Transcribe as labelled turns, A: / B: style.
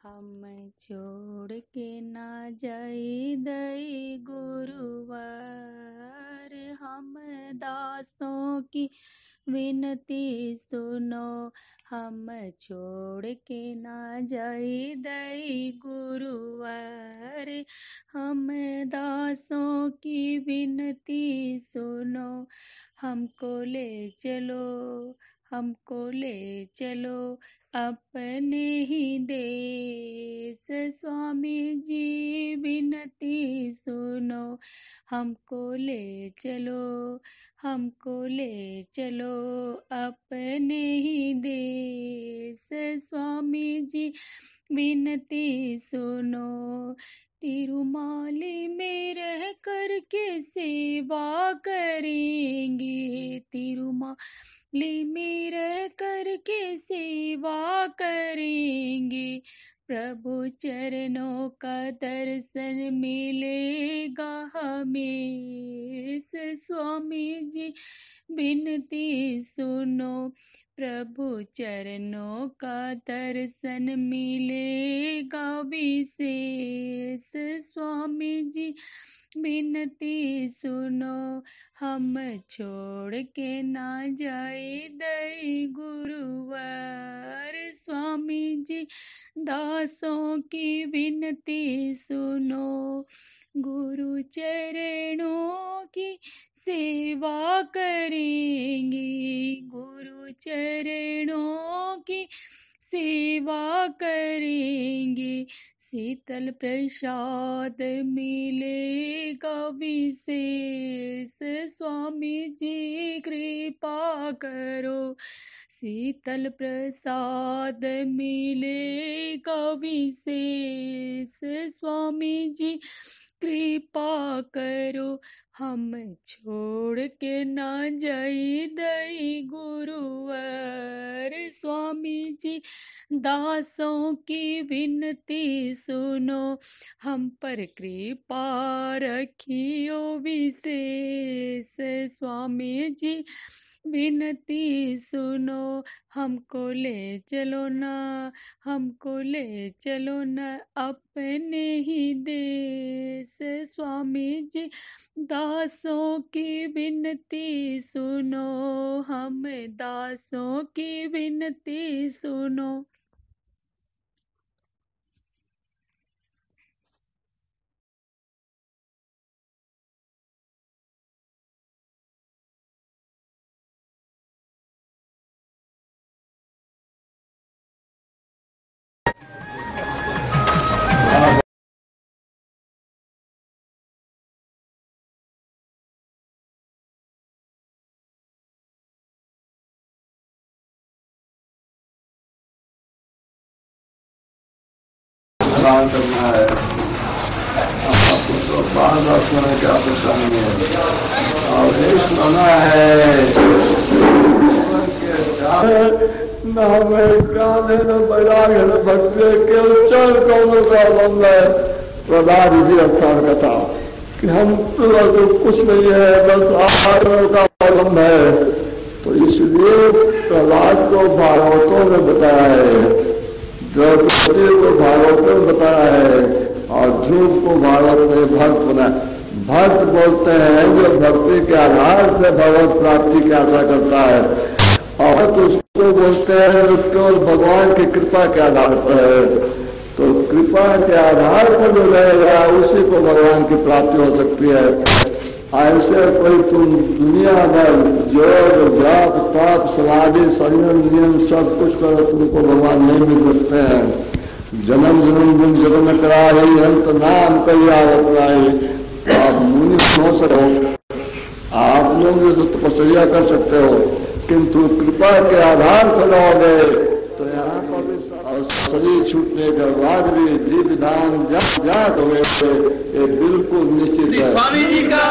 A: हम छोड़ के ना जाई दई गुरुवर, हम दासों की विनती सुनो। हम छोड़ के ना जाई दई गुरुवर, हम दासों की विनती सुनो। हमको ले चलो, हमको ले चलो अपने ही देश, स्वामी जी विनती सुनो। हमको ले चलो, हमको ले चलो अपने ही देश, स्वामी जी विनती सुनो। तिरुमाली में रह कर के सेवा करेंगे, तिरुमाली में रह कर के सेवा करेंगे। प्रभु चरणों का दर्शन मिलेगा हमें, स्वामी जी विनती सुनो। प्रभु चरणों का दर्शन मिलेगा विशेष, स्वामी जी विनती सुनो। हम छोड़ के ना जाए दई गुरुवर, स्वामी जी दासों की विनती सुनो। गुरु चरणों की सेवा करेंगे, गुरु चरणों की सेवा करेंगे। शीतल प्रसाद मिलेगा विशेष, स्वामी जी कृपा करो। शीतल प्रसाद मिलेगा विशेष, स्वामी जी कृपा करो। हम छोड़ के ना जाई दई गुरुवर, स्वामी जी दासों की विनती सुनो। हम पर कृपा रखियो विशेष, स्वामी जी विनती सुनो। हमको ले चलो ना, हमको ले चलो ना अपने ही देश, स्वामी जी दासों की विनती सुनो। हम दासों की विनती सुनो।
B: करना है तो बार बार सुनने की आवश्यकता नहीं है, और ये सुनाना है न हमें ज्ञान है, न वैराग है, न भक्ति है, केवल चरण कमलों का अवलंब है। प्रहलाद जी स्थान का था कि हम तो कुछ नहीं है, बस आत्मा का अवलंब है। तो इसलिए प्रहलाद को भागवतों में बताया है, द्रौपदी को भागवत में बताया है, और ध्रुव को भागवत में भक्त बनाया। भक्त बोलते हैं जो भक्ति के आधार से भगवत प्राप्ति की आशा करता है, और तो उसको बोलते हैं जो केवल भगवान की कृपा के आधार पर है। तो कृपा के आधार पर जो रहेगा उसी को भगवान की प्राप्ति हो सकती है। ऐसे कोई तुम दुनिया में योग जाप ताप समाधि संयम नियम सब कुछ करो, तुमको भगवान नहीं मिल सकते हैं। जन्म जन्म दिन जन्म कराई, अंत नाम कई आवत लाई। आप मुनि हो सको, आप लोग जो तपस्या कर सकते हो, किंतु कृपा के आधार से रहोगे तो यहाँ पर भी शरीर छूटने के बाद भी जीव विधान जाग हुए, ये बिल्कुल निश्चित है।
C: स्वामी जी का